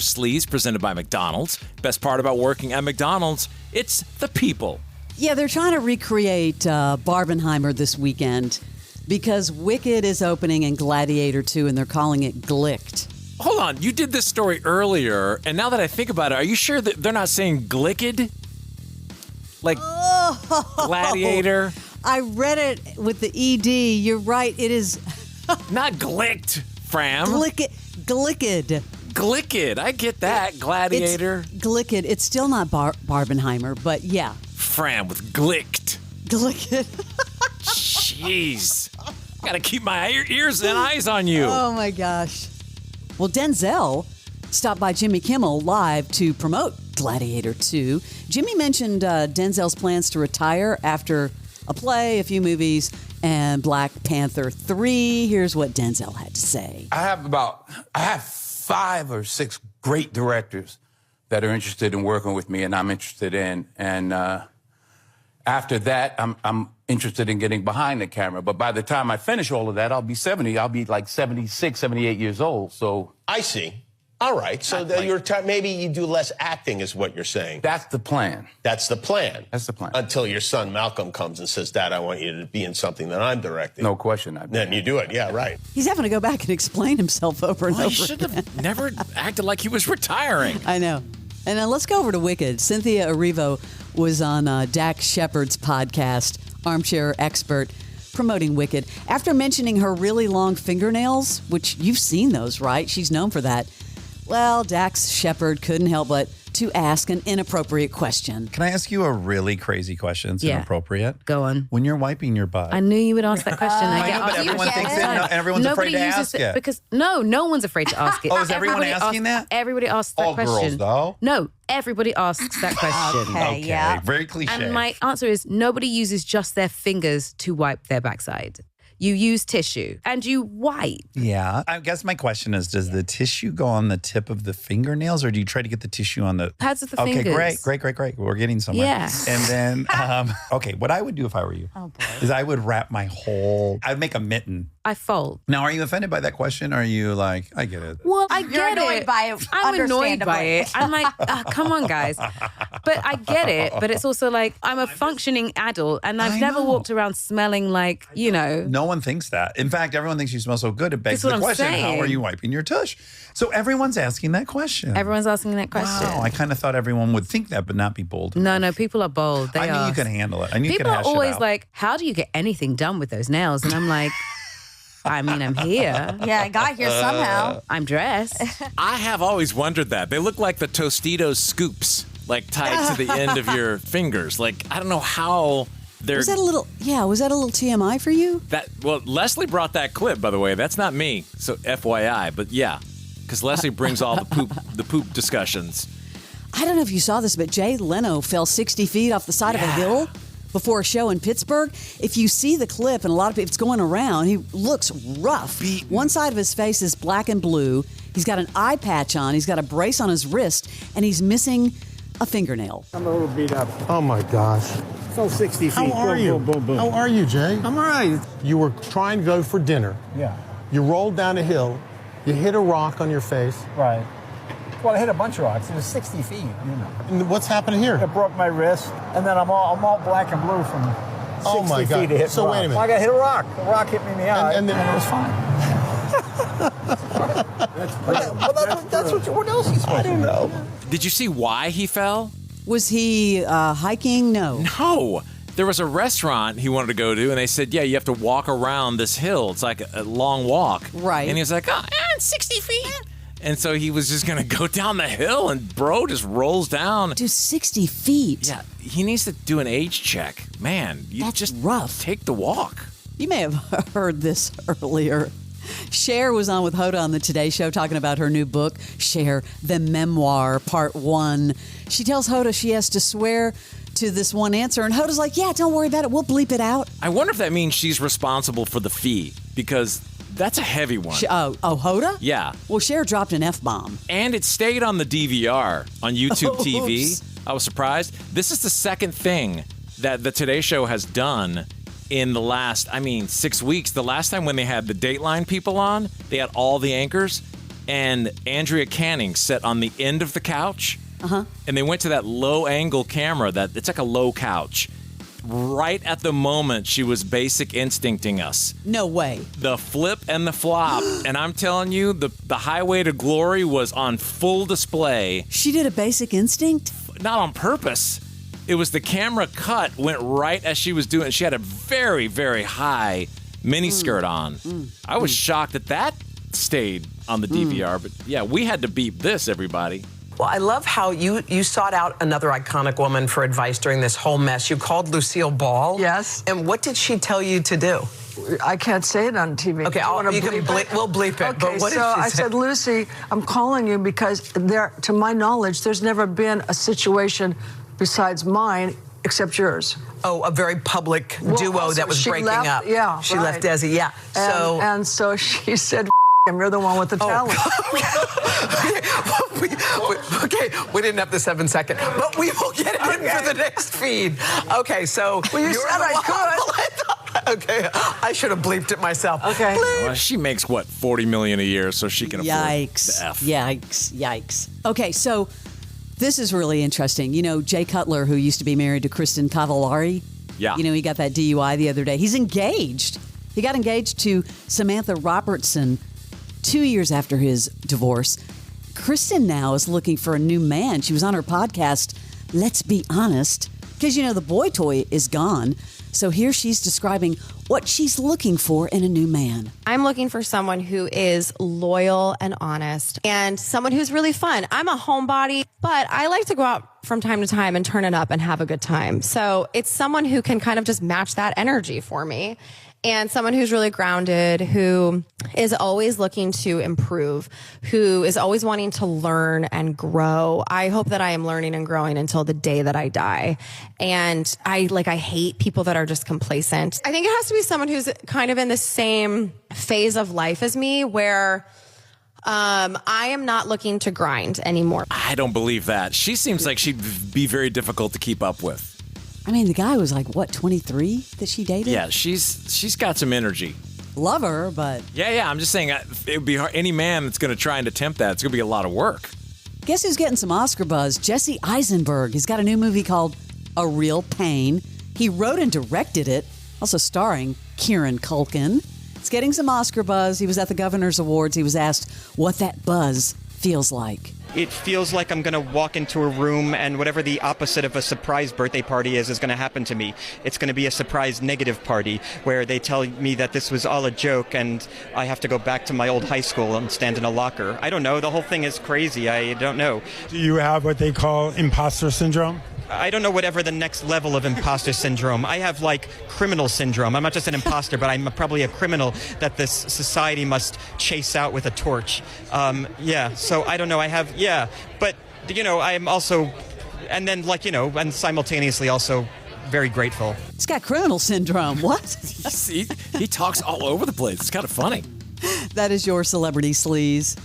Dr. Sleaze, presented by McDonald's. Best part about working at McDonald's, it's the people. Yeah, they're trying to recreate Barbenheimer this weekend because Wicked is opening in Gladiator II, and they're calling it Glick-ed. Hold on, you did this story earlier, and now that I think about it, are you sure that they're not saying Glick-ed? Like Gladiator? I read it with the ED. You're right, it is... Not Glicked, Fram. Glick-ed. Glick-ed, I get that. Gladiator. It's Glick-ed. It's still not Barbenheimer, but yeah. Fram with Glicked. Glick-ed. Jeez. Gotta keep my ears and eyes on you. Oh, my gosh. Well, Denzel stopped by Jimmy Kimmel Live to promote Gladiator II. Jimmy mentioned Denzel's plans to retire after a play, a few movies, and Black Panther 3. Here's what Denzel had to say. I have 5 or 6 great directors that are interested in working with me and I'm interested in. And after that, I'm interested in getting behind the camera. But by the time I finish all of that, I'll be 70. I'll be like 76, 78 years old. So I see. All right. So maybe you do less acting is what you're saying. that's the plan. That's the plan. That's the plan. Until your son Malcolm comes and says, Dad, I want you to be in something that I'm directing. No question. Then you do it. Yeah, right. He's having to go back and explain himself over and Well, over he should again. have never acted like he was retiring. I know. And then let's go over to Wicked. Cynthia Erivo was on Dax Shepard's podcast, Armchair Expert, promoting Wicked. After mentioning her really long fingernails, which you've seen those, right? She's known for that. Well, Dax Shepard couldn't help but to ask an inappropriate question. Can I ask you a really crazy question? It's inappropriate. Go on. When you're wiping your butt. I knew you would ask that question. I know, but everyone thinks it. No, everyone's afraid to ask it. Because no one's afraid to ask it. Oh, is everyone asking that? Everybody asks that All question. girls, though? No, everybody asks that question. Okay, very cliche. And my answer is nobody uses just their fingers to wipe their backside. You use tissue and you wipe. Yeah. I guess my question is, does the tissue go on the tip of the fingernails or do you try to get the tissue on the pads of the fingers? Okay, great. We're getting somewhere. Yeah. And then, okay, what I would do if I were you is I would wrap I'd make a mitten. I fold. Now, are you offended by that question? Or are you like, I get it? Well, I get You're annoyed it. by it, I'm annoyed by understandably. it. I'm like, come on, guys. But I get it. But it's also like, I'm a functioning adult and I've never walked around smelling like, No one thinks that. In fact, everyone thinks you smell so good. It begs That's what the I'm question, saying. how are you wiping your tush? So everyone's asking that question. Everyone's asking that question. Wow, I kind of thought everyone would think that, but not be bold. No, people are bold. They I knew are. you could handle it. I knew you could People are hash it always out. like, how do you get anything done with those nails? And I'm like, I mean, I'm here. Yeah, I got here somehow. I'm dressed. I have always wondered that. They look like the Tostitos scoops, like tied to the end of your fingers. Like, I don't know how they're... Was that a little TMI for you? Well, Leslie brought that clip, by the way. That's not me, so FYI. But yeah, because Leslie brings all the poop discussions. I don't know if you saw this, but Jay Leno fell 60 feet off the side of a hill before a show in Pittsburgh. If you see the clip, and a lot of people, it's going around, he looks rough. One side of his face is black and blue. He's got an eye patch on. He's got a brace on his wrist, and he's missing a fingernail. I'm a little beat up. Oh my gosh. Fell 60 feet. How are you? Boom, boom, boom. How are you, Jay? I'm all right. You were trying to go for dinner. Yeah. You rolled down a hill. You hit a rock on your face. Right. Well, I hit a bunch of rocks. It was 60 feet, And what's happening here? It broke my wrist, and then I'm all black and blue from 60 Oh my God. feet to hit So rock. wait a minute. I got hit a rock. The rock hit me in the eye, And then- it was fine. That's what else are you supposed to do? I don't know. Did you see why he fell? Was he hiking? No. No. There was a restaurant he wanted to go to, and they said, yeah, you have to walk around this hill. It's like a long walk. Right. And he was like, it's 60 feet. And so he was just going to go down the hill, and bro just rolls down. Dude, 60 feet. Yeah, he needs to do an age check. Man, you That's just rough. take the walk. You may have heard this earlier. Cher was on with Hoda on the Today Show talking about her new book, Cher, the Memoir, Part 1. She tells Hoda she has to swear to this one answer, and Hoda's like, yeah, don't worry about it. We'll bleep it out. I wonder if that means she's responsible for the fee, because that's a heavy one. Hoda? Yeah. Well, Cher dropped an F-bomb. And it stayed on the DVR on YouTube TV. Oops. I was surprised. This is the second thing that the Today Show has done in the last, 6 weeks. The last time when they had the Dateline people on, they had all the anchors, and Andrea Canning sat on the end of the couch. And they went to that low angle camera it's like a low couch. Right at the moment she was basic instincting us. No way. The flip and the flop. And I'm telling you, the highway to glory was on full display. She did a basic instinct? Not on purpose. It was the camera cut went right as she was doing it. She had a very, very high miniskirt on. I was shocked that stayed on the DVR. But yeah, we had to beep this, everybody. Well, I love how you sought out another iconic woman for advice during this whole mess. You called Lucille Ball. Yes. And what did she tell you to do? I can't say it on TV. Okay, we'll bleep it. Okay, but what so I said, Lucy, I'm calling you because to my knowledge, there's never been a situation besides mine except yours. Oh, a very public duo that was breaking up. Yeah, she left Desi. Yeah. And so she said, you're the one with the talent. Okay, we didn't have the 7 second, but we will get it in for the next feed. Okay, so well, you said I could. Okay, I should have bleeped it myself. Okay. Well, she makes what, $40 million a year, so she can afford the F. Yikes. Okay, so this is really interesting. You know, Jay Cutler, who used to be married to Kristin Cavallari. Yeah. You know, he got that DUI the other day. He's engaged. He got engaged to Samantha Robertson 2 years after his divorce. Kristin now is looking for a new man. She was on her podcast, Let's Be Honest, because, you know, the boy toy is gone. So here she's describing what she's looking for in a new man. I'm looking for someone who is loyal and honest and someone who's really fun. I'm a homebody, but I like to go out from time to time and turn it up and have a good time. So it's someone who can kind of just match that energy for me. And someone who's really grounded, who is always looking to improve, who is always wanting to learn and grow. I hope that I am learning and growing until the day that I die. And I hate people that are just complacent. I think it has to be someone who's kind of in the same phase of life as me, where I am not looking to grind anymore. I don't believe that. She seems like she'd be very difficult to keep up with. I mean, the guy was like, what, 23 that she dated? Yeah, she's got some energy. Love her, but... Yeah, I'm just saying it would be hard. Any man that's going to try and attempt that, it's going to be a lot of work. Guess who's getting some Oscar buzz? Jesse Eisenberg. He's got a new movie called A Real Pain. He wrote and directed it, also starring Kieran Culkin. It's getting some Oscar buzz. He was at the Governor's Awards. He was asked what that buzz feels like. It feels like I'm going to walk into a room and whatever the opposite of a surprise birthday party is going to happen to me. It's going to be a surprise negative party where they tell me that this was all a joke and I have to go back to my old high school and stand in a locker. I don't know. The whole thing is crazy. I don't know. Do you have what they call imposter syndrome? I don't know whatever the next level of imposter syndrome. I have like criminal syndrome. I'm not just an imposter, but I'm probably a criminal that this society must chase out with a torch. So I don't know. But, you know, I'm also, and then and simultaneously also very grateful. It's got criminal syndrome. What? he talks all over the place. It's kind of funny. That is your Celebrity Sleaze.